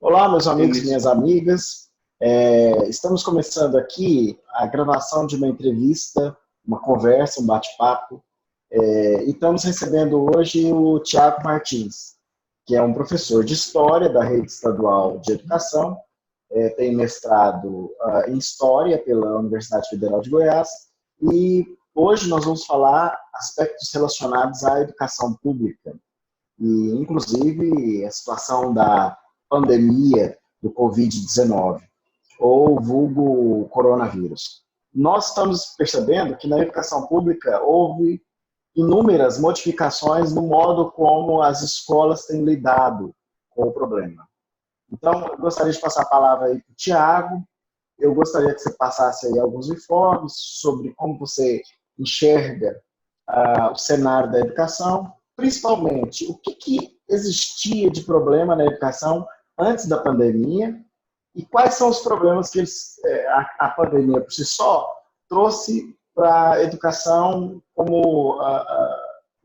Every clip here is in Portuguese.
Olá, meus amigos e Início. minhas amigas. Estamos começando aqui a gravação de uma entrevista, uma conversa, um bate-papo. E estamos recebendo hoje o Tiago Martins, que é um professor de História da Rede Estadual de Educação, tem mestrado em História pela Universidade Federal de Goiás, e hoje nós vamos falar aspectos relacionados à educação pública, e inclusive a situação da pandemia do Covid-19, ou vulgo coronavírus. Nós estamos percebendo que na educação pública houve inúmeras modificações no modo como as escolas têm lidado com o problema. Então, eu gostaria de passar a palavra aí para o Tiago. Eu gostaria que você passasse aí alguns informes sobre como você enxerga o cenário da educação, principalmente o que existia de problema na educação antes da pandemia e quais são os problemas que a pandemia por si só trouxe para a educação como,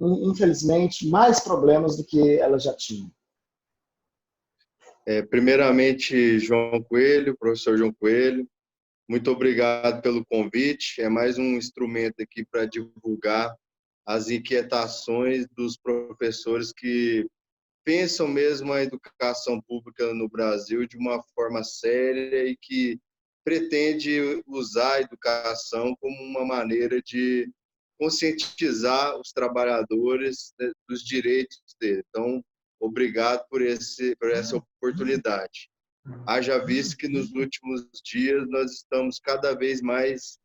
infelizmente, mais problemas do que ela já tinha. Primeiramente, João Coelho, professor João Coelho, muito obrigado pelo convite. É mais um instrumento aqui para divulgar as inquietações dos professores que pensam mesmo a educação pública no Brasil de uma forma séria e que pretende usar a educação como uma maneira de conscientizar os trabalhadores dos direitos deles. Então, obrigado por essa oportunidade. Haja visto que nos últimos dias nós estamos cada vez mais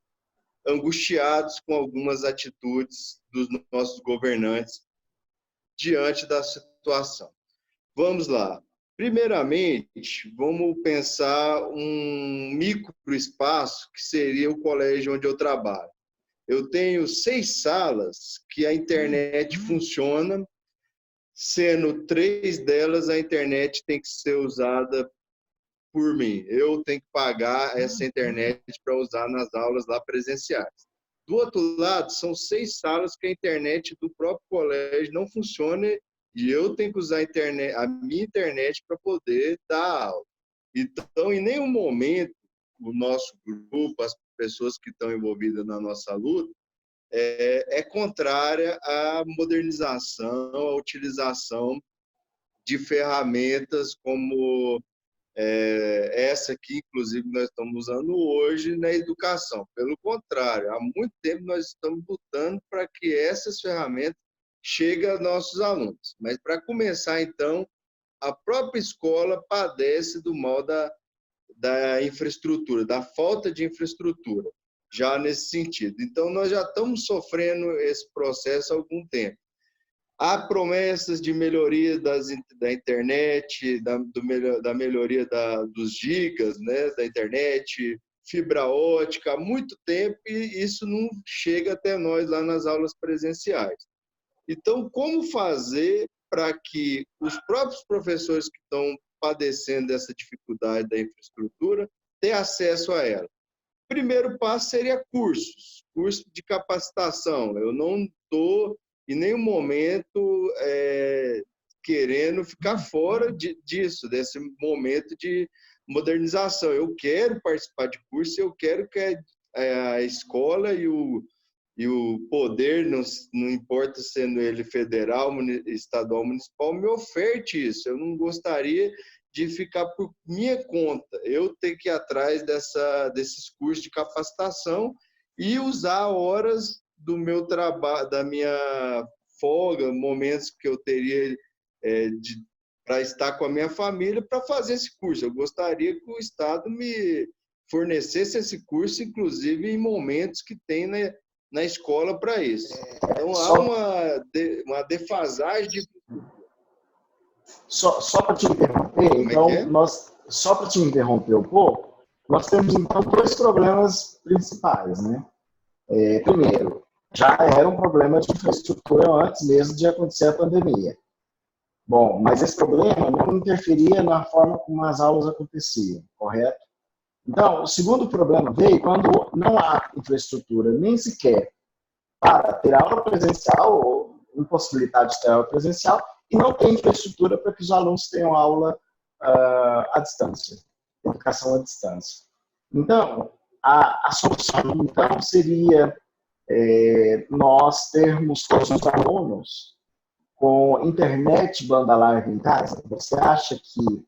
angustiados com algumas atitudes dos nossos governantes diante da situação. Vamos lá. Primeiramente, vamos pensar um microespaço que seria o colégio onde eu trabalho. Eu tenho 6 salas que a internet funciona, sendo 3 delas a internet tem que ser usada por mim. Eu tenho que pagar essa internet para usar nas aulas lá presenciais. Do outro lado, são 6 salas que a internet do próprio colégio não funciona e eu tenho que usar a minha internet para poder dar aula. Então, em nenhum momento, o nosso grupo, as pessoas que estão envolvidas na nossa luta, é contrária à modernização, à utilização de ferramentas como essa aqui, inclusive, nós estamos usando hoje na educação. Pelo contrário, há muito tempo nós estamos lutando para que essas ferramentas cheguem aos nossos alunos. Mas, para começar, então, a própria escola padece do mal da infraestrutura, da falta de infraestrutura, já nesse sentido. Então, nós já estamos sofrendo esse processo há algum tempo. Há promessas de melhoria da internet, da melhoria dos gigas, né, da internet, fibra ótica, há muito tempo, e isso não chega até nós lá nas aulas presenciais. Então, como fazer para que os próprios professores que estão padecendo dessa dificuldade da infraestrutura tenham acesso a ela? O primeiro passo seria cursos de capacitação. Eu não estou em nenhum momento querendo ficar fora disso, desse momento de modernização. Eu quero participar de curso, eu quero que a escola e o poder, não importa sendo ele federal, estadual, municipal, me oferte isso. Eu não gostaria de ficar por minha conta. Eu tenho que ir atrás desses cursos de capacitação e usar horas do meu trabalho, da minha folga, momentos que eu teria para estar com a minha família, para fazer esse curso. Eu gostaria que o Estado me fornecesse esse curso, inclusive em momentos que tem na escola para isso. Então, há uma defasagem de... Só para te interromper, só para te interromper um pouco, nós temos então 2 problemas principais, né? Primeiro, já era um problema de infraestrutura antes mesmo de acontecer a pandemia. Bom, mas esse problema não interferia na forma como as aulas aconteciam, correto? Então, o segundo problema veio quando não há infraestrutura nem sequer para ter aula presencial, ou impossibilidade de ter aula presencial, e não tem infraestrutura para que os alunos tenham aula à distância, educação à distância. Então, a solução, então, seria nós termos todos os alunos com internet banda larga em casa. Você acha que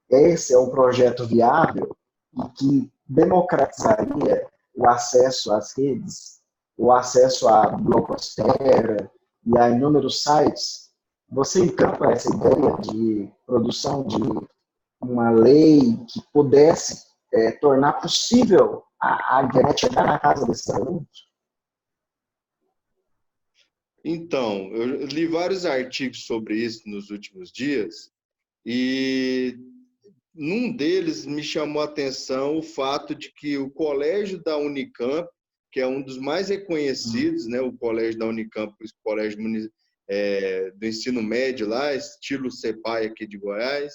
esse é um projeto viável e que democratizaria o acesso às redes, o acesso à blogosfera e a inúmeros sites? Você encampa essa ideia de produção de uma lei que pudesse tornar possível a internet chegar na casa desses alunos? Então, eu li vários artigos sobre isso nos últimos dias e num deles me chamou a atenção o fato de que o colégio da Unicamp, que é um dos mais reconhecidos, né, o colégio da Unicamp, o colégio do ensino médio lá, estilo CEPAI aqui de Goiás,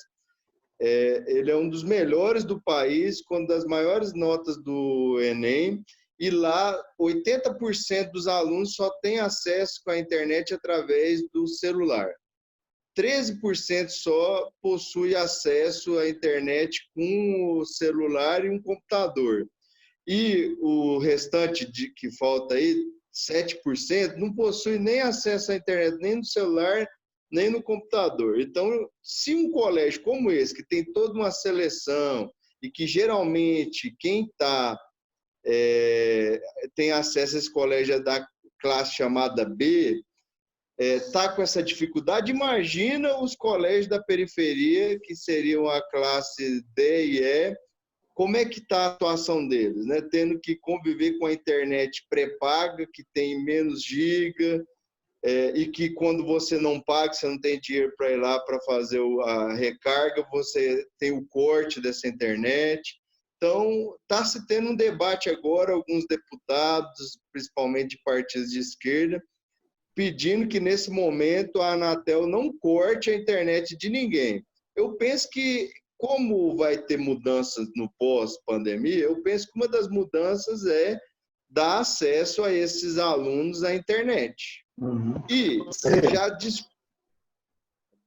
ele é um dos melhores do país, com uma das maiores notas do Enem, e lá 80% dos alunos só têm acesso à internet através do celular. 13% só possui acesso à internet com o celular e um computador. E o restante que falta aí, 7%, não possui nem acesso à internet, nem no celular, nem no computador. Então, se um colégio como esse, que tem toda uma seleção e que geralmente quem tem acesso a esse colégio é da classe chamada B, está com essa dificuldade, imagina os colégios da periferia, que seriam a classe D e E, como é que está a atuação deles, né? Tendo que conviver com a internet pré-paga, que tem menos giga, e que quando você não paga, você não tem dinheiro para ir lá para fazer a recarga, você tem o corte dessa internet. Então, está se tendo um debate agora, alguns deputados, principalmente de partidos de esquerda, pedindo que, nesse momento, a Anatel não corte a internet de ninguém. Eu penso que, como vai ter mudanças no pós-pandemia, eu penso que uma das mudanças é dar acesso a esses alunos à internet. Uhum. E já...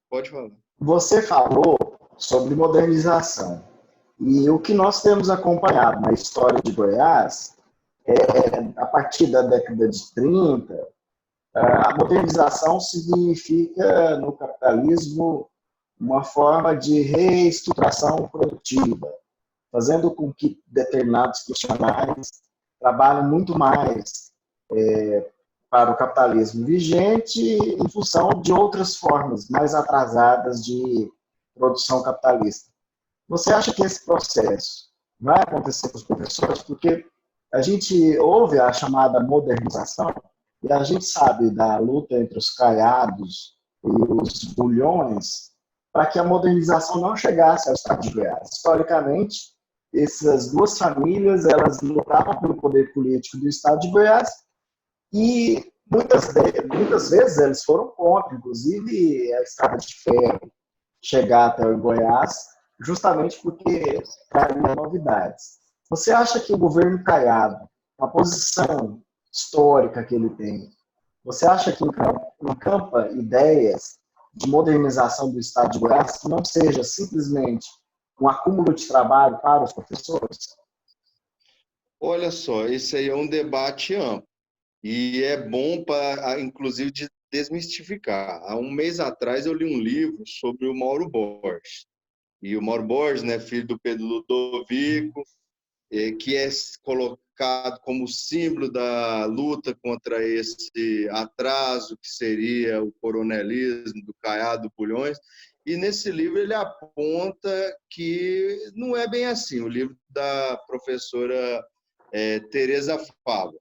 Pode falar. Você falou sobre modernização. E o que nós temos acompanhado na história de Goiás, a partir da década de 30, a modernização significa, no capitalismo, uma forma de reestruturação produtiva, fazendo com que determinados profissionais trabalhem muito mais para o capitalismo vigente em função de outras formas mais atrasadas de produção capitalista. Você acha que esse processo vai acontecer com os professores? Porque a gente ouve a chamada modernização e a gente sabe da luta entre os caiados e os bulhões para que a modernização não chegasse ao estado de Goiás. Historicamente, essas duas famílias elas lutavam pelo poder político do estado de Goiás e muitas vezes eles foram contra, inclusive a estrada de ferro chegar até o Goiás, justamente porque traria novidades. Você acha que o governo Caiado, a posição histórica que ele tem, você acha que encampa ideias de modernização do Estado de Goiás que não seja simplesmente um acúmulo de trabalho para os professores? Olha só, esse aí é um debate amplo e é bom para, inclusive, de desmistificar. Há um mês atrás eu li um livro sobre o Mauro Borges. E o Mauro Borges, né, filho do Pedro Ludovico, que é colocado como símbolo da luta contra esse atraso que seria o coronelismo do Caiado Bulhões. E nesse livro ele aponta que não é bem assim. O livro da professora Teresa Fava,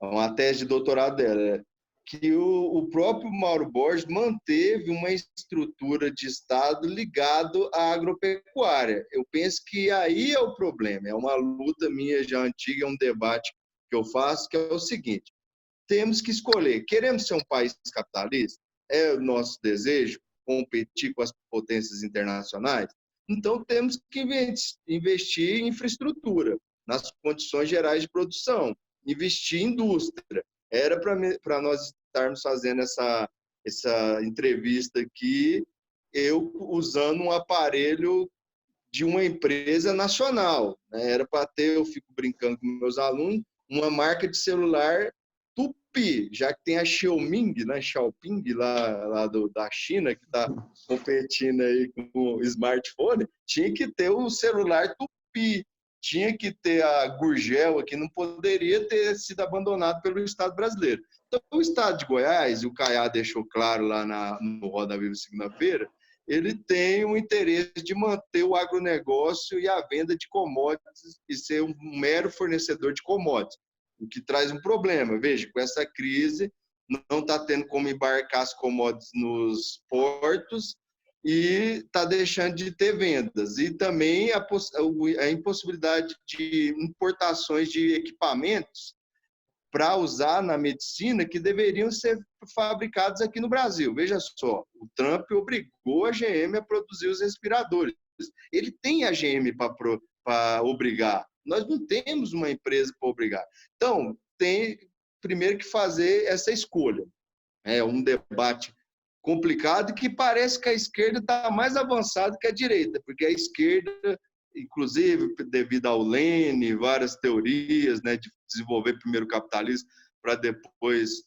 uma tese de doutorado dela, que o próprio Mauro Borges manteve uma estrutura de Estado ligado à agropecuária. Eu penso que aí é o problema, é uma luta minha já antiga, é um debate que eu faço, que é o seguinte: temos que escolher, queremos ser um país capitalista? É o nosso desejo competir com as potências internacionais? Então temos que investir em infraestrutura, nas condições gerais de produção, investir em indústria. Era para nós estarmos fazendo essa entrevista aqui eu usando um aparelho de uma empresa nacional, né? Era para ter, eu fico brincando com meus alunos, uma marca de celular Tupi, já que tem a Xiaomi, né? Xiaoping, lá da China, que está competindo aí com o smartphone, tinha que ter o celular Tupi, tinha que ter a Gurgel, que não poderia ter sido abandonado pelo Estado brasileiro. Então, o Estado de Goiás, e o Caiá deixou claro lá no Roda Viva segunda-feira, ele tem o interesse de manter o agronegócio e a venda de commodities e ser um mero fornecedor de commodities, o que traz um problema. Veja, com essa crise, não está tendo como embarcar as commodities nos portos e está deixando de ter vendas. E também a impossibilidade de importações de equipamentos para usar na medicina que deveriam ser fabricados aqui no Brasil. Veja só, o Trump obrigou a GM a produzir os respiradores. Ele tem a GM para obrigar. Nós não temos uma empresa para obrigar. Então, tem primeiro que fazer essa escolha. É um debate complicado que parece que a esquerda está mais avançada que a direita, porque a esquerda, inclusive devido ao Lênin, várias teorias, né, de desenvolver primeiro o capitalismo para depois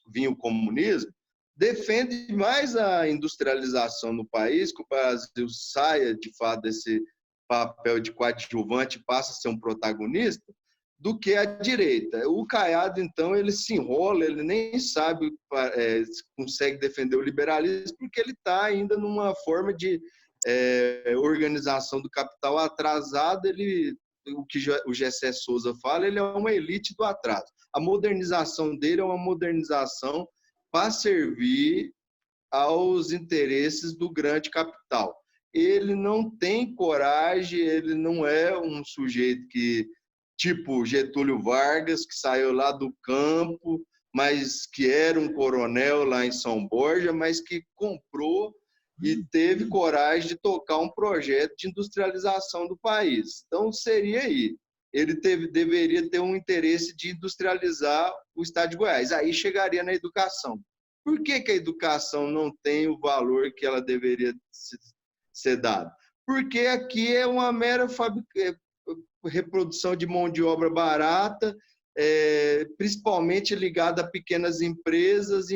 vir o comunismo, defende mais a industrialização no país, que o Brasil saia de fato desse papel de coadjuvante e passe a ser um protagonista, do que a direita. O Caiado, então, ele se enrola, ele nem sabe, consegue defender o liberalismo, porque ele está ainda numa forma de organização do capital atrasada. O que o Gessé Souza fala, ele é uma elite do atraso. A modernização dele é uma modernização para servir aos interesses do grande capital. Ele não tem coragem, ele não é um sujeito que tipo Getúlio Vargas, que saiu lá do campo, mas que era um coronel lá em São Borja, mas que comprou e teve coragem de tocar um projeto de industrialização do país. Então, seria aí. Ele deveria ter um interesse de industrializar o estado de Goiás. Aí chegaria na educação. Por que a educação não tem o valor que ela deveria ser dada? Porque aqui é uma mera reprodução de mão de obra barata, principalmente ligada a pequenas empresas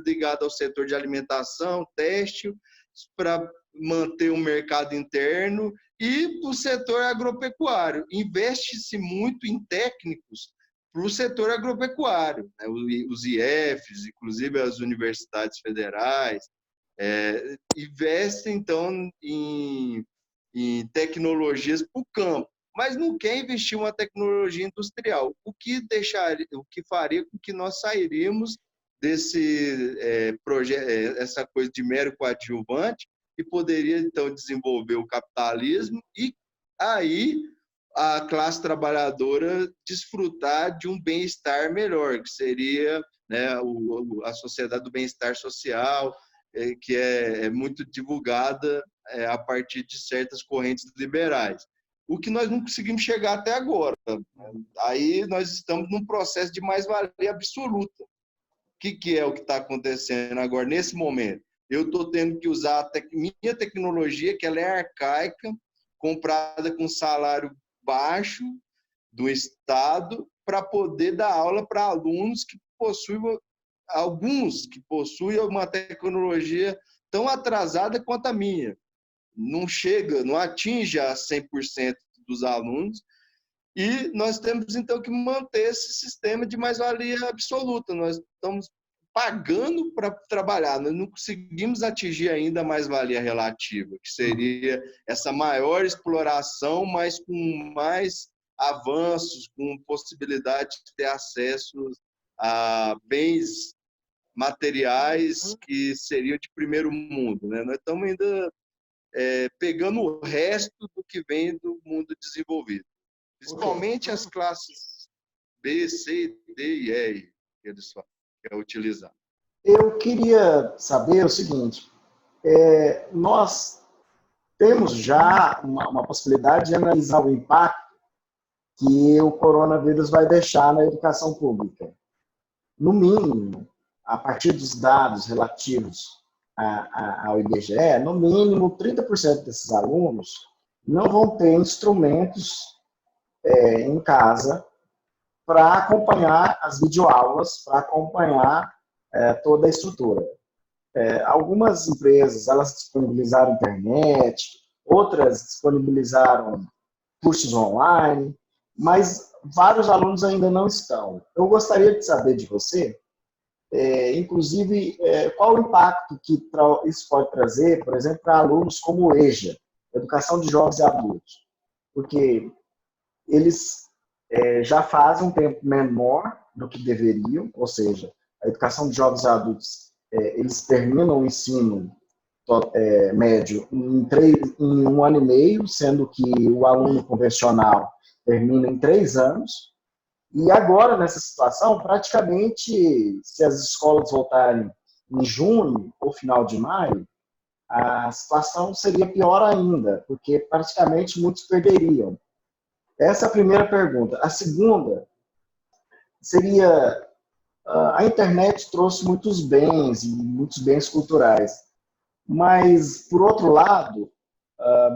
ligadas ao setor de alimentação, têxtil, para manter o mercado interno, e o setor agropecuário. Investe-se muito em técnicos para o setor agropecuário, né? Os IFs, inclusive as universidades federais, investem, então, em tecnologias para o campo, mas não quer investir em uma tecnologia industrial, o que faria com que nós sairíamos desse projeto, essa coisa de mero coadjuvante, e poderia, então, desenvolver o capitalismo e aí a classe trabalhadora desfrutar de um bem-estar melhor, que seria, né, a sociedade do bem-estar social, que é muito divulgada a partir de certas correntes liberais. O que nós não conseguimos chegar até agora. Aí nós estamos num processo de mais-valia absoluta. O que é o que está acontecendo agora, nesse momento? Eu estou tendo que usar a minha tecnologia, que ela é arcaica, comprada com salário baixo do Estado, para poder dar aula para alunos que possuem, alguns que possuem uma tecnologia tão atrasada quanto a minha. Não chega, não atinge a 100% dos alunos, e nós temos, então, que manter esse sistema de mais-valia absoluta. Nós estamos pagando para trabalhar, nós não conseguimos atingir ainda a mais-valia relativa, que seria essa maior exploração, mas com mais avanços, com possibilidade de ter acesso a bens materiais que seriam de primeiro mundo, né? Nós estamos ainda pegando o resto do que vem do mundo desenvolvido. Principalmente as classes B, C, D e E, que eles querem utilizar. Eu queria saber o seguinte, nós temos já uma possibilidade de analisar o impacto que o coronavírus vai deixar na educação pública. No mínimo, a partir dos dados relativos ao IBGE, no mínimo 30% desses alunos não vão ter instrumentos em casa para acompanhar as videoaulas, para acompanhar toda a estrutura. Algumas empresas, elas disponibilizaram internet, outras disponibilizaram cursos online, mas vários alunos ainda não estão. Eu gostaria de saber de você, inclusive, qual o impacto que isso pode trazer, por exemplo, para alunos como o EJA, Educação de Jovens e Adultos, porque eles já fazem um tempo menor do que deveriam, ou seja, a educação de jovens e adultos, eles terminam o ensino médio em 1 ano e meio, sendo que o aluno convencional termina em 3 anos. E agora, nessa situação, praticamente, se as escolas voltarem em junho ou final de maio, a situação seria pior ainda, porque praticamente muitos perderiam. Essa é a primeira pergunta. A segunda seria, a internet trouxe muitos bens, e muitos bens culturais, mas, por outro lado,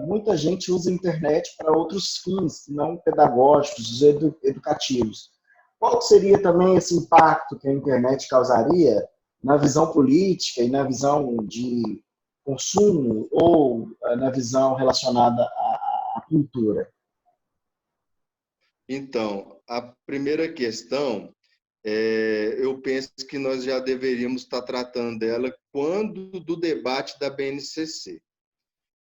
muita gente usa a internet para outros fins, não pedagógicos, educativos. Qual seria também esse impacto que a internet causaria na visão política e na visão de consumo ou na visão relacionada à cultura? Então, a primeira questão, eu penso que nós já deveríamos estar tratando dela quando do debate da BNCC.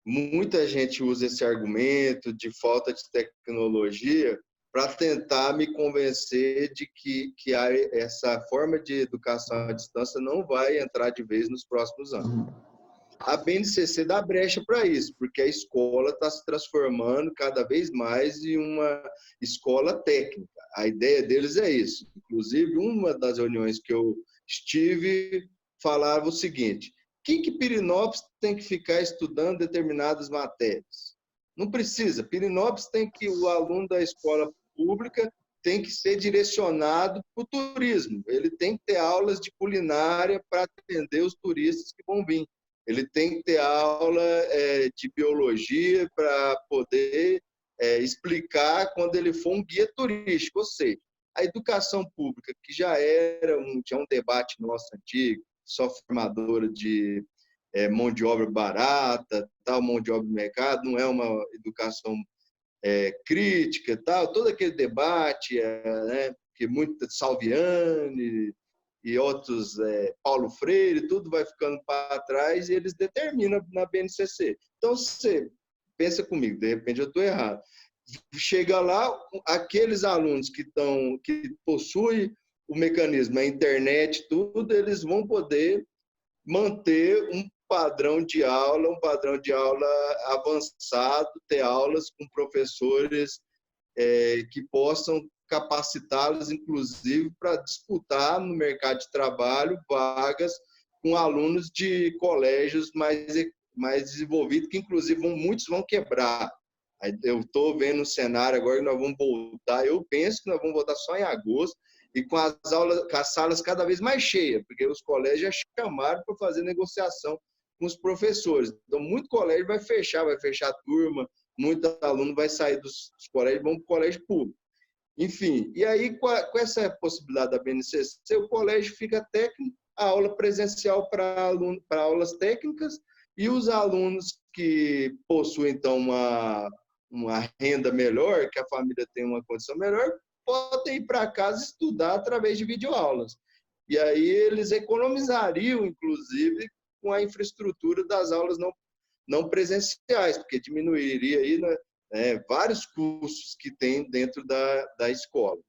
Muita gente usa esse argumento de falta de tecnologia para tentar me convencer de que essa forma de educação à distância não vai entrar de vez nos próximos anos. A BNCC dá brecha para isso, porque a escola está se transformando cada vez mais em uma escola técnica. A ideia deles é isso. Inclusive, uma das reuniões que eu estive falava o seguinte: que Pirenópolis tem que ficar estudando determinadas matérias? Não precisa. Pirenópolis o aluno da escola pública tem que ser direcionado para o turismo. Ele tem que ter aulas de culinária para atender os turistas que vão vir. Ele tem que ter aula de biologia para poder explicar quando ele for um guia turístico. Ou seja, a educação pública, que já era um debate nosso antigo, só formadora de mão de obra barata, tal, mão de obra do mercado, não é uma educação crítica, tal, todo aquele debate, né, que muito Salviani e outros, Paulo Freire, tudo vai ficando para trás e eles determinam na BNCC. Então, você pensa comigo, de repente eu estou errado. Chega lá, aqueles alunos que possuem o mecanismo, a internet, tudo, eles vão poder manter um padrão de aula avançado, ter aulas com professores que possam capacitá-los, inclusive, para disputar no mercado de trabalho vagas com alunos de colégios mais desenvolvidos, que, inclusive, muitos vão quebrar. Eu estou vendo um cenário agora que nós vamos voltar, eu penso que nós vamos voltar só em agosto, e com as salas cada vez mais cheias, porque os colégios já chamaram para fazer negociação com os professores. Então, muito colégio vai fechar a turma, muito aluno vai sair dos colégios e vão para o colégio público. Enfim, e aí, com essa possibilidade da BNCC, o colégio fica técnico, a aula presencial para aulas técnicas, e os alunos que possuem, então, uma renda melhor, que a família tem uma condição melhor, podem ir para casa estudar através de videoaulas. E aí eles economizariam, inclusive, com a infraestrutura das aulas não presenciais, porque diminuiria aí, né, vários custos que tem dentro da escola.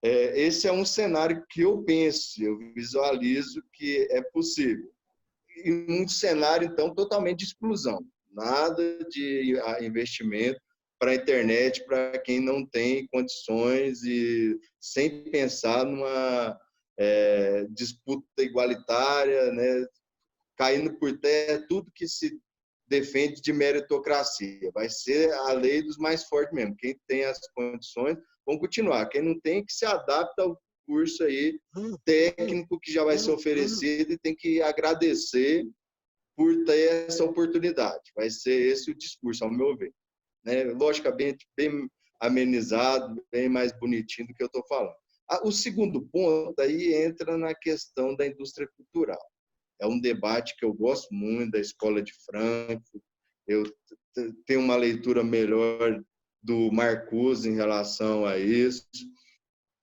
Esse é um cenário que eu penso, eu visualizo que é possível. E um cenário, então, totalmente de exclusão. Nada de investimento para a internet, para quem não tem condições, e sem pensar numa disputa igualitária, né, caindo por terra tudo que se defende de meritocracia. Vai ser a lei dos mais fortes mesmo. Quem tem as condições, vão continuar. Quem não tem, que se adapta ao curso aí técnico que já vai ser oferecido, e tem que agradecer por ter essa oportunidade. Vai ser esse o discurso, ao meu ver. Né? Logicamente, bem amenizado, bem mais bonitinho do que eu estou falando. O segundo ponto aí entra na questão da indústria cultural. É um debate que eu gosto muito da Escola de Frankfurt. Eu tenho uma leitura melhor do Marcuse em relação a isso.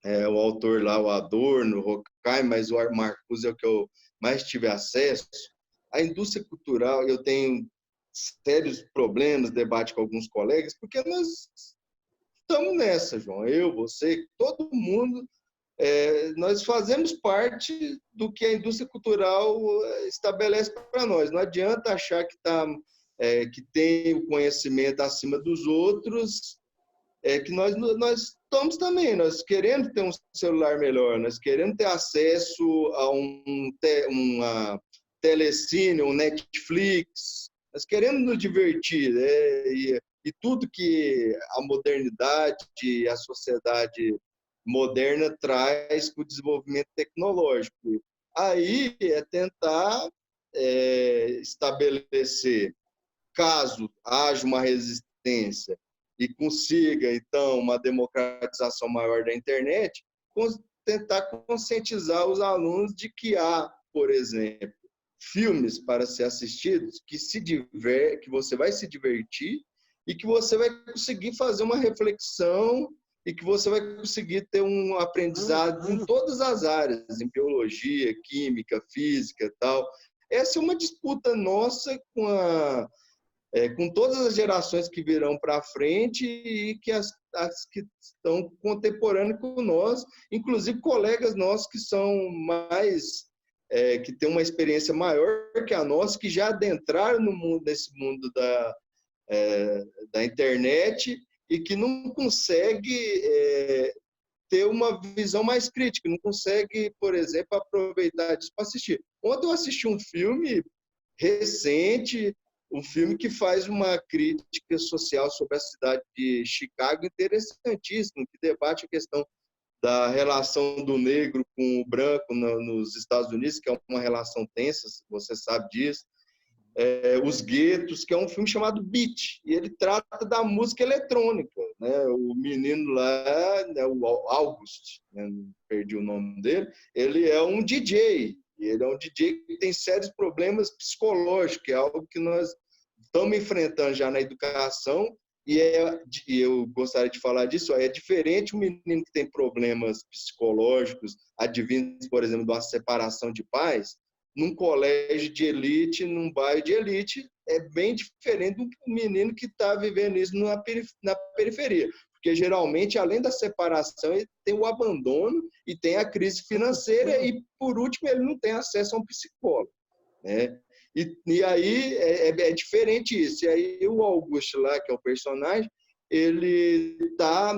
O autor lá, o Adorno, o Horkheimer, mas o Marcuse é o que eu mais tive acesso. A indústria cultural, eu tenho sérios problemas, debate com alguns colegas, porque nós estamos nessa, João. Eu, você, todo mundo, nós fazemos parte do que a indústria cultural estabelece para nós. Não adianta achar que tem o conhecimento acima dos outros, que nós estamos também, nós queremos ter um celular melhor, nós queremos ter acesso a uma telecine, um Netflix, nós queremos nos divertir, e tudo que a modernidade e a sociedade moderna traz com o desenvolvimento tecnológico. Aí é tentar estabelecer, caso haja uma resistência e consiga, então, uma democratização maior da internet, tentar conscientizar os alunos de que há, por exemplo, filmes para ser assistidos que você vai se divertir e que você vai conseguir fazer uma reflexão e que você vai conseguir ter um aprendizado em todas as áreas, em biologia, química, física e tal. Essa é uma disputa nossa com todas as gerações que virão para frente e que as que estão contemporâneas com nós, inclusive colegas nossos que são que têm uma experiência maior que a nossa, que já adentraram nesse mundo da internet e que não consegue ter uma visão mais crítica, não consegue, por exemplo, aproveitar disso para assistir. Ontem eu assisti um filme recente, um filme que faz uma crítica social sobre a cidade de Chicago interessantíssimo, que debate a questão da relação do negro com o branco nos Estados Unidos, que é uma relação tensa, você sabe disso. Os Guetos, que é um filme chamado Beat, e ele trata da música eletrônica. Né? O menino lá, né, o August, né, perdi o nome dele, ele é um DJ, e ele é um DJ que tem sérios problemas psicológicos, que é algo que nós estamos enfrentando já na educação, e eu gostaria de falar disso, é diferente um menino que tem problemas psicológicos, advindos, por exemplo, de uma separação de pais, num colégio de elite, num bairro de elite, é bem diferente do menino que está vivendo isso na periferia. Porque, geralmente, além da separação, ele tem o abandono e tem a crise financeira e, por último, ele não tem acesso a um psicólogo. Né? E aí é diferente isso. E aí o Augusto lá, que é o personagem, ele está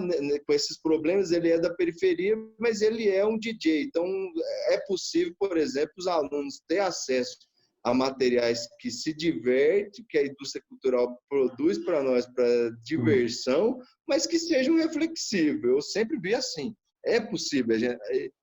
com esses problemas, ele é da periferia, mas ele é um DJ. Então, é possível, por exemplo, os alunos ter acesso a materiais que se diverte, que a indústria cultural produz para nós, para diversão, mas que sejam reflexivos. Eu sempre vi assim. É possível.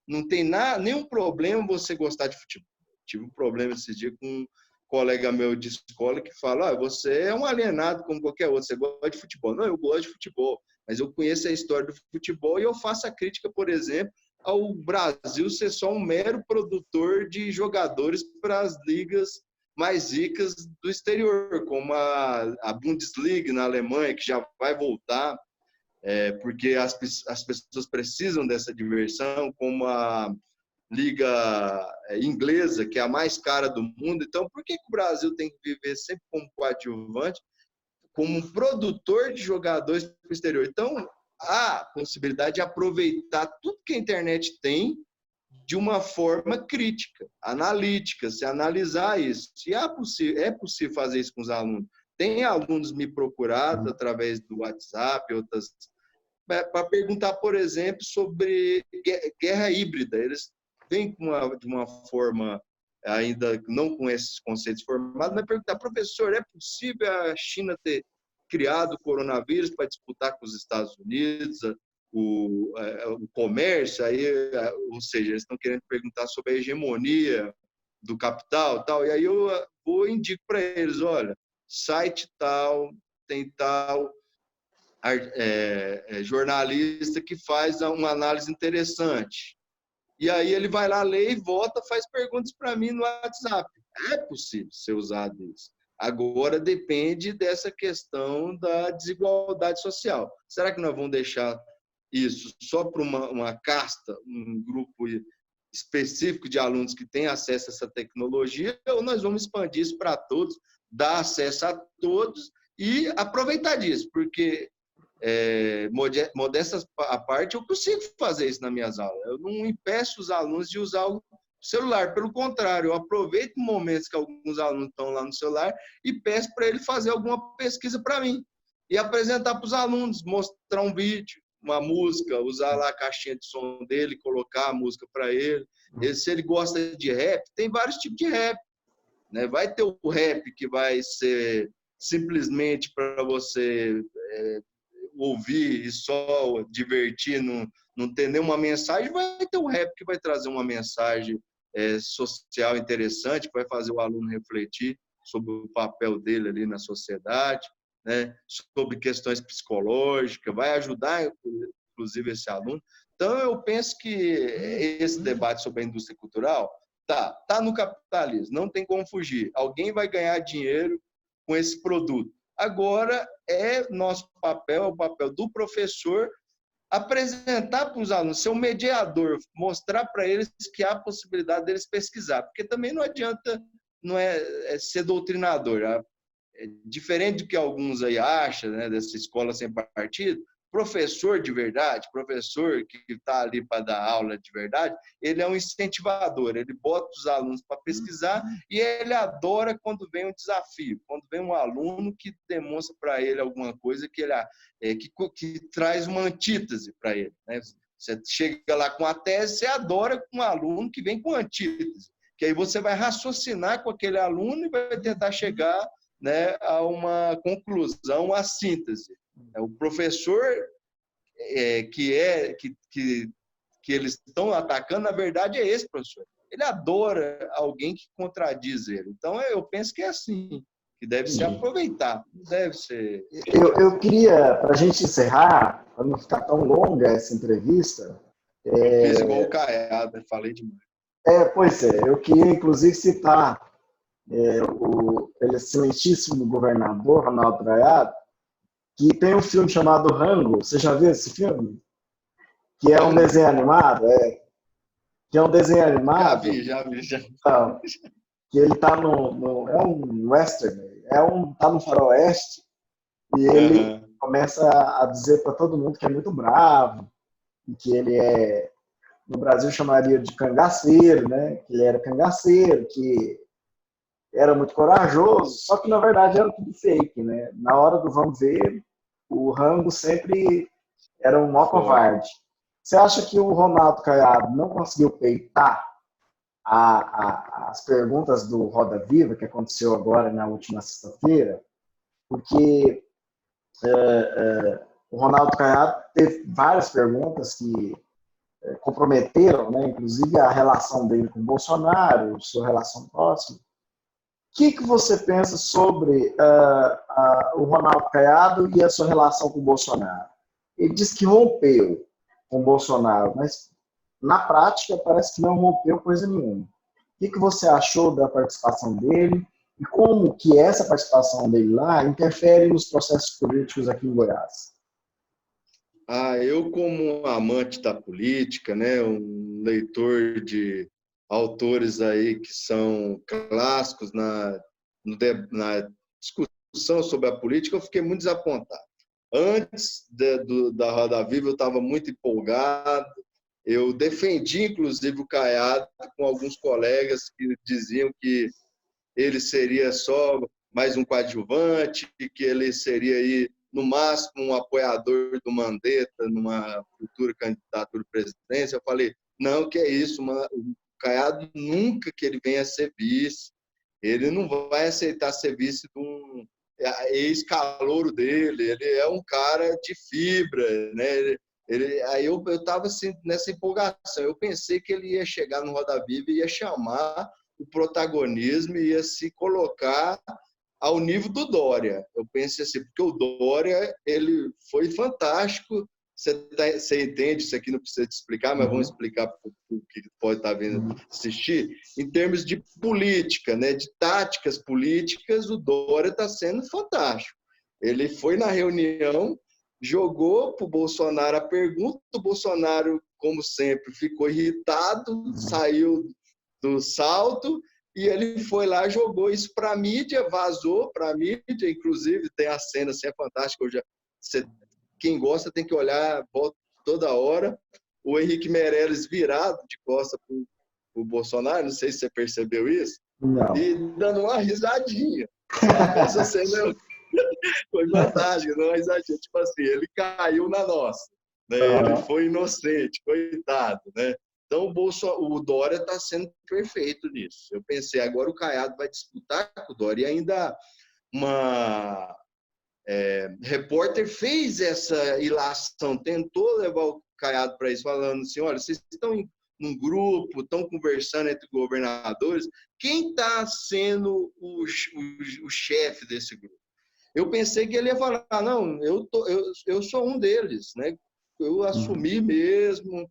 Não tem nenhum problema você gostar de futebol. Tive um problema esse dia com um colega meu de escola que fala: você é um alienado como qualquer outro, você gosta de futebol. Não, eu gosto de futebol, mas eu conheço a história do futebol e eu faço a crítica, por exemplo, ao Brasil ser só um mero produtor de jogadores para as ligas mais ricas do exterior, como a Bundesliga na Alemanha, que já vai voltar, porque as pessoas precisam dessa diversão, como a liga inglesa, que é a mais cara do mundo. Então, por que o Brasil tem que viver sempre como coadjuvante, como um produtor de jogadores para o exterior? Então, há possibilidade de aproveitar tudo que a internet tem de uma forma crítica, analítica, se analisar isso. Se é possível fazer isso com os alunos. Tem alunos me procurado através do WhatsApp, outras, para perguntar, por exemplo, sobre guerra híbrida. Eles vêm de uma forma, ainda não com esses conceitos formados, mas perguntar: professor, é possível a China ter criado o coronavírus para disputar com os Estados Unidos o comércio? Aí, ou seja, eles estão querendo perguntar sobre a hegemonia do capital, tal. E aí eu vou e indico para eles, olha, site tal, tem tal jornalista que faz uma análise interessante. E aí ele vai lá, lê e volta, faz perguntas para mim no WhatsApp. É possível ser usado isso. Agora depende dessa questão da desigualdade social. Será que nós vamos deixar isso só para uma casta, um grupo específico de alunos que tem acesso a essa tecnologia, ou nós vamos expandir isso para todos, dar acesso a todos e aproveitar disso? Porque modestas à parte, eu consigo fazer isso nas minhas aulas. Eu não impeço os alunos de usar o celular. Pelo contrário, eu aproveito momentos que alguns alunos estão lá no celular e peço para ele fazer alguma pesquisa para mim. E apresentar para os alunos, mostrar um vídeo, uma música, usar lá a caixinha de som dele, colocar a música para ele. Se ele gosta de rap, tem vários tipos de rap. Né? Vai ter o rap que vai ser simplesmente para você ouvir e só divertir, não ter nenhuma mensagem. Vai ter um rap que vai trazer uma mensagem social interessante, que vai fazer o aluno refletir sobre o papel dele ali na sociedade, né? Sobre questões psicológicas, vai ajudar, inclusive, esse aluno. Então, eu penso que esse debate sobre a indústria cultural tá no capitalismo, não tem como fugir. Alguém vai ganhar dinheiro com esse produto. Agora, é nosso papel, é o papel do professor, apresentar para os alunos, ser um mediador, mostrar para eles que há possibilidade deles pesquisar, porque também não adianta ser doutrinador. Diferente do que alguns aí acham, né, dessa escola sem partido, professor de verdade, professor que está ali para dar aula de verdade, ele é um incentivador, ele bota os alunos para pesquisar e ele adora quando vem um desafio, quando vem um aluno que demonstra para ele alguma coisa que traz uma antítese para ele. Né? Você chega lá com a tese, você adora um aluno que vem com antítese, que aí você vai raciocinar com aquele aluno e vai tentar chegar, né, a uma conclusão, a síntese. O professor que eles estão atacando, na verdade, é esse professor. Ele adora alguém que contradiz ele. Então, eu penso que é assim, que deve se aproveitar, não deve ser... Eu queria, para a gente encerrar, para não ficar tão longa essa entrevista... Fiz igual o Caiado, falei demais. Pois é, eu queria, inclusive, citar o excelentíssimo governador Ronaldo Caiado, que tem um filme chamado Rango. Você já viu esse filme? Que é um desenho animado, que é um desenho animado. Já vi. Então, que ele está é um western, tá no faroeste, e ele começa a dizer para todo mundo que é muito bravo, e que ele no Brasil chamaria de cangaceiro, né? Que ele era cangaceiro, que era muito corajoso, só que na verdade era tudo fake, né? Na hora do vamos ver, o Rango sempre era um mó covarde. Você acha que o Ronaldo Caiado não conseguiu peitar as perguntas do Roda Viva, que aconteceu agora na última sexta-feira? Porque o Ronaldo Caiado teve várias perguntas que comprometeram, né, inclusive a relação dele com o Bolsonaro, sua relação próxima. O que você pensa sobre o Ronaldo Caiado e a sua relação com o Bolsonaro? Ele diz que rompeu com o Bolsonaro, mas na prática parece que não rompeu coisa nenhuma. O que você achou da participação dele e como que essa participação dele lá interfere nos processos políticos aqui em Goiás? Eu, como um amante da política, né, um leitor de autores aí que são clássicos na discussão sobre a política, eu fiquei muito desapontado. Antes da Roda Viva, eu estava muito empolgado. Eu defendi, inclusive, o Caiado com alguns colegas que diziam que ele seria só mais um coadjuvante, que ele seria aí, no máximo, um apoiador do Mandetta numa futura candidatura à presidência. Eu falei, não, que é isso, o Caiado nunca que ele venha a ser vice, ele não vai aceitar ser vice de um ex-calouro dele, ele é um cara de fibra, né? Aí eu estava assim, nessa empolgação, eu pensei que ele ia chegar no Roda Viva e ia chamar o protagonismo ia se colocar ao nível do Dória. Eu pensei assim, porque o Dória, ele foi fantástico. Você entende, isso aqui não precisa te explicar, mas vamos explicar para o que pode estar vindo assistir. Em termos de política, né, de táticas políticas, o Dória está sendo fantástico. Ele foi na reunião, jogou para o Bolsonaro a pergunta, o Bolsonaro, como sempre, ficou irritado, saiu do salto, e ele foi lá, jogou isso para a mídia, vazou para a mídia, inclusive tem a cena, assim, é fantástica, quem gosta tem que olhar toda hora, o Henrique Meirelles virado de costas para o Bolsonaro, não sei se você percebeu isso, Não. e dando uma risadinha. Essa cena foi fantástica, dando uma risadinha, tipo assim, ele caiu na nossa, né? Ele foi inocente, coitado, né? Então, o Dória está sendo perfeito nisso. Eu pensei, agora o Caiado vai disputar com o Dória. E ainda uma repórter fez essa ilação, tentou levar o Caiado para isso, falando assim, olha, vocês estão num grupo, estão conversando entre governadores, quem está sendo o chefe desse grupo? Eu pensei que ele ia falar, não, eu sou um deles, né? Eu assumi mesmo,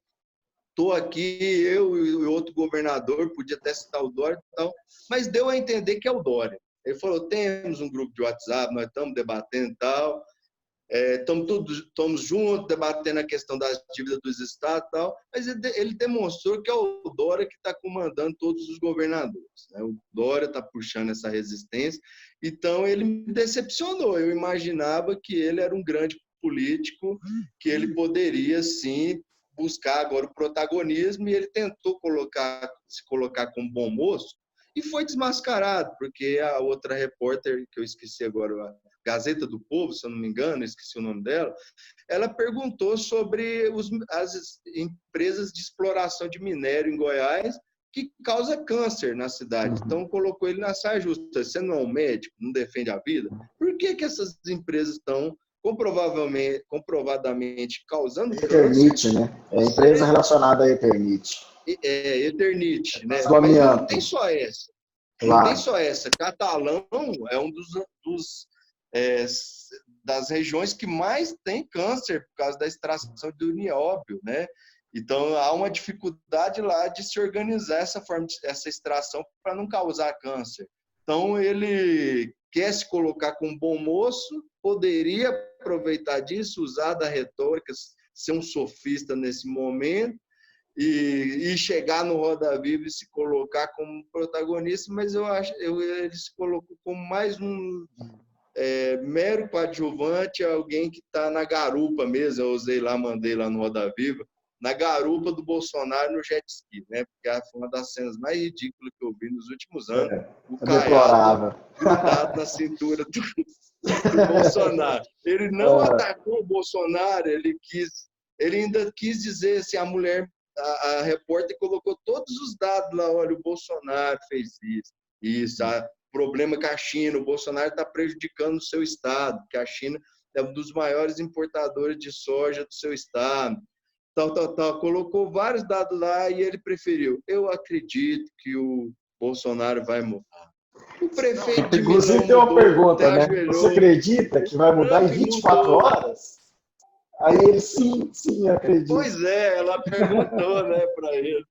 estou aqui, eu e outro governador, podia até citar o Dória e tal, mas deu a entender que é o Dória. Ele falou, temos um grupo de WhatsApp, nós estamos debatendo e tal, estamos juntos, debatendo a questão das dívidas dos estados e tal, mas ele demonstrou que é o Dória que está comandando todos os governadores, né? O Dória está puxando essa resistência, então ele me decepcionou. Eu imaginava que ele era um grande político, que ele poderia, sim, buscar agora o protagonismo, e ele tentou se colocar como bom moço, e foi desmascarado, porque a outra repórter, que eu esqueci agora, a Gazeta do Povo, se eu não me engano, esqueci o nome dela, ela perguntou sobre as empresas de exploração de minério em Goiás que causa câncer na cidade. Então, colocou ele na saia justa. Você não é um médico, não defende a vida? Por que essas empresas estão comprovadamente causando Eternit, câncer? né? É a empresa relacionada à Eternit. Eternit, né? Do Mas não amianto. tem só essa. Claro. Não tem só essa. Catalão é um das regiões que mais tem câncer por causa da extração do nióbio, né? Então, há uma dificuldade lá de se organizar essa extração para não causar câncer. Então, ele quer se colocar como bom moço, poderia aproveitar disso, usar da retórica, ser um sofista nesse momento, e chegar no Roda Viva e se colocar como protagonista, mas eu acho ele se colocou como mais um mero coadjuvante, alguém que está na garupa mesmo. Eu mandei lá no Roda Viva, na garupa do Bolsonaro no jet ski, né? Porque foi uma das cenas mais ridículas que eu vi nos últimos anos. O Caiado grudado na cintura do Bolsonaro. Ele não atacou o Bolsonaro, ele ainda quis dizer assim, a repórter colocou todos os dados lá, olha, o Bolsonaro fez isso, problema com a China, o Bolsonaro está prejudicando o seu estado, porque a China é um dos maiores importadores de soja do seu estado, tal. Colocou vários dados lá e ele preferiu. Eu acredito que o Bolsonaro vai mudar. O prefeito de Milão inclusive tem uma pergunta, né? ajoelhou. Você acredita que vai mudar em 24 horas? Aí ele, sim, acredito. Pois é, ela perguntou, né, para ele.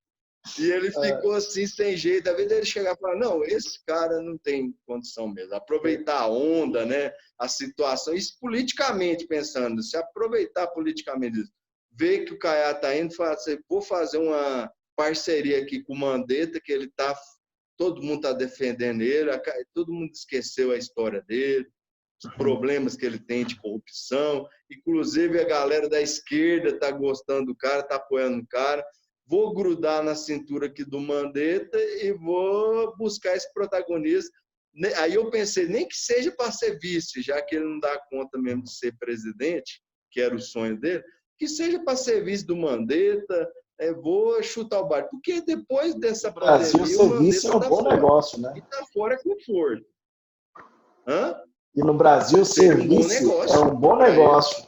E ele ficou assim, sem jeito. A vez dele chegar e falar, não, esse cara não tem condição mesmo. Aproveitar a onda, né, a situação, isso politicamente pensando, se aproveitar politicamente, ver que o Caiado está indo, falar assim, vou fazer uma parceria aqui com o Mandetta, que ele tá, todo mundo está defendendo ele, todo mundo esqueceu a história dele, os problemas que ele tem de corrupção, inclusive a galera da esquerda está gostando do cara, está apoiando o cara. Vou grudar na cintura aqui do Mandetta e vou buscar esse protagonista. Aí eu pensei, nem que seja para ser vice, já que ele não dá conta mesmo de ser presidente, que era o sonho dele, que seja para ser vice do Mandetta, vou chutar o barco. Porque depois dessa Brasil, pandemia, o Mandetta é um bom negócio, né? E está fora com força. E no Brasil, serviço é um bom negócio.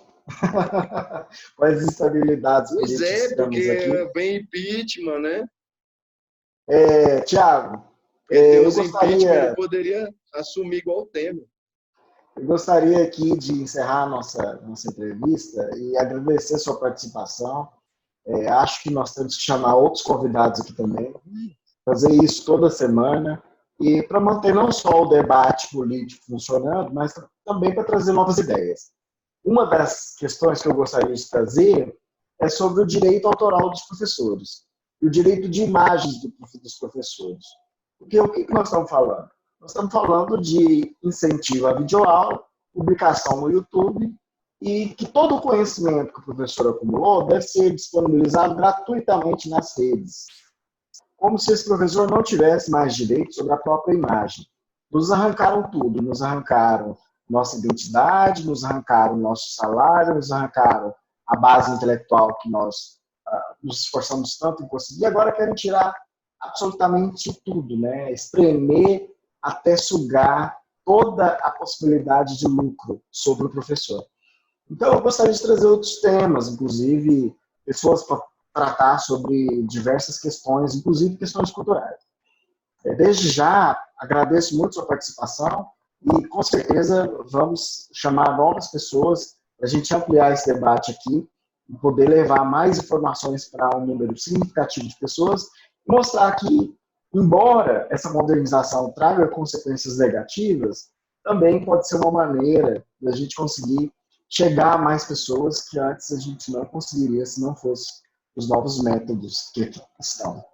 Com as instabilidades políticas. Pois é, porque vem impeachment, né? Tiago, Porque tem Eu uns impeachment, ele gostaria, poderia assumir igual o Temer. eu gostaria aqui de encerrar nossa entrevista e agradecer a sua participação. Acho que nós temos que chamar outros convidados aqui também, fazer isso toda semana, e para manter não só o debate político funcionando, mas também para trazer novas ideias. Uma das questões que eu gostaria de trazer é sobre o direito autoral dos professores, e o direito de imagens dos professores. Porque o que nós estamos falando? Nós estamos falando de incentivo à videoaula, publicação no YouTube, e que todo o conhecimento que o professor acumulou deve ser disponibilizado gratuitamente nas redes, como se esse professor não tivesse mais direito sobre a própria imagem. Nos arrancaram tudo, nos arrancaram nossa identidade, nos arrancaram nosso salário, nos arrancaram a base intelectual que nós nos esforçamos tanto em conseguir, agora querem tirar absolutamente tudo, né? Espremer até sugar toda a possibilidade de lucro sobre o professor. Então, eu gostaria de trazer outros temas, inclusive pessoas para tratar sobre diversas questões, inclusive questões culturais. Desde já, agradeço muito a sua participação e, com certeza, vamos chamar novas pessoas para a gente ampliar esse debate aqui e poder levar mais informações para um número significativo de pessoas e mostrar que, embora essa modernização traga consequências negativas, também pode ser uma maneira da gente conseguir chegar a mais pessoas que antes a gente não conseguiria se não fosse os novos métodos que aqui estão.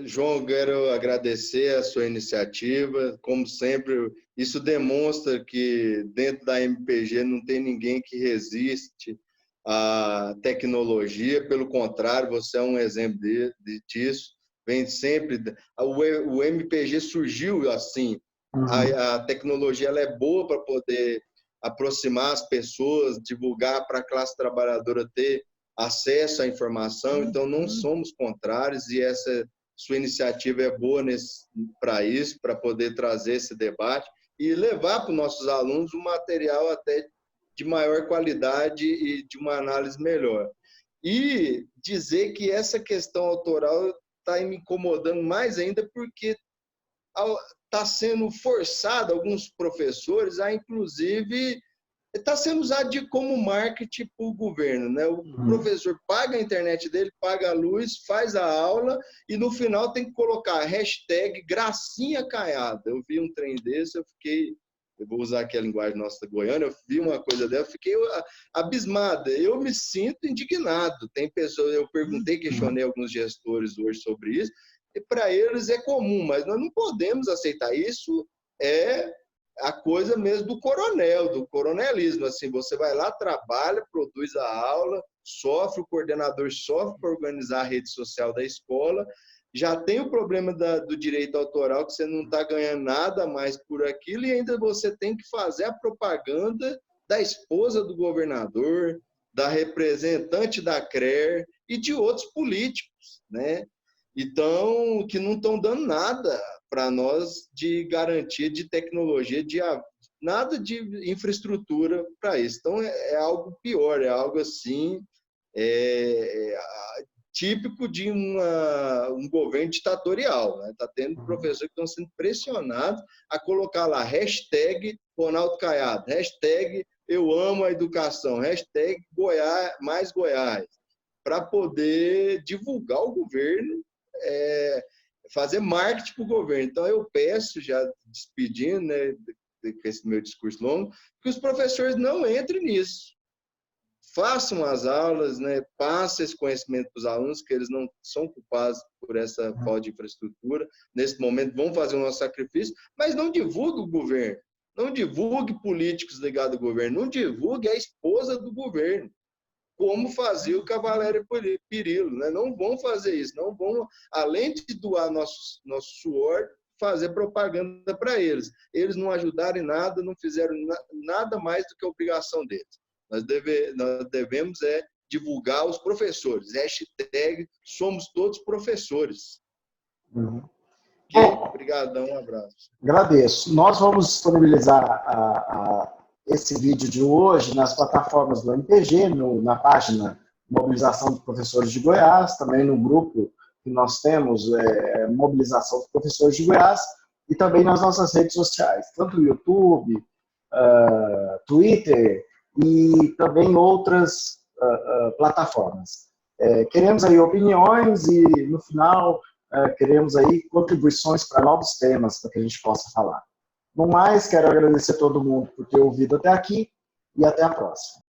João, quero agradecer a sua iniciativa. Como sempre, isso demonstra que dentro da MPG não tem ninguém que resiste à tecnologia. Pelo contrário, você é um exemplo disso. Vem sempre. O MPG surgiu assim. A tecnologia ela é boa para poder aproximar as pessoas, divulgar para a classe trabalhadora ter acesso à informação, então não somos contrários e essa sua iniciativa é boa para isso, para poder trazer esse debate e levar para os nossos alunos um material até de maior qualidade e de uma análise melhor. E dizer que essa questão autoral está me incomodando mais ainda porque está sendo forçado alguns professores a, inclusive, está sendo usado como marketing para o governo, né? O professor paga a internet dele, paga a luz, faz a aula e no final tem que colocar a hashtag Gracinha Caiada. Eu vi um trem desse, eu vou usar aqui a linguagem nossa goiana, eu vi uma coisa dessa, fiquei abismada. Eu me sinto indignado. Tem pessoas, eu questionei alguns gestores hoje sobre isso, e para eles é comum, mas nós não podemos aceitar isso. A coisa mesmo do coronelismo, assim, você vai lá, trabalha, produz a aula, o coordenador sofre para organizar a rede social da escola, já tem o problema do direito autoral, que você não está ganhando nada mais por aquilo, e ainda você tem que fazer a propaganda da esposa do governador, da representante da CRER e de outros políticos, né? Então, que não estão dando nada para nós de garantia de tecnologia, nada de infraestrutura para isso. Então, é algo pior, é algo assim, típico de um governo ditatorial. Está tendo professores que estão sendo pressionados a colocar lá hashtag Ronaldo Caiado, hashtag eu amo a educação, hashtag Goiás, mais Goiás, para poder divulgar o governo, fazer marketing para o governo. Então, eu peço, já despedindo, né, com esse meu discurso longo, que os professores não entrem nisso. Façam as aulas, né, passem esse conhecimento para os alunos, que eles não são culpados por essa falta de infraestrutura. Nesse momento, vão fazer o nosso sacrifício, mas não divulgue o governo. Não divulgue políticos ligados ao governo. Não divulgue a esposa do governo, como fazia o Cavalério Pirillo, né? Não vão fazer isso, não vão, além de doar nosso suor, fazer propaganda para eles. Eles não ajudaram em nada, não fizeram nada mais do que a obrigação deles. Nós devemos divulgar os professores. Hashtag somos todos professores. Obrigadão, um abraço. Agradeço. Nós vamos disponibilizar esse vídeo de hoje nas plataformas do MPG, na página Mobilização dos Professores de Goiás, também no grupo que nós temos, mobilização dos professores de Goiás, e também nas nossas redes sociais, tanto o YouTube, Twitter e também outras plataformas. Queremos aí opiniões e, no final, queremos aí contribuições para novos temas para que a gente possa falar. No mais, quero agradecer a todo mundo por ter ouvido até aqui e até a próxima.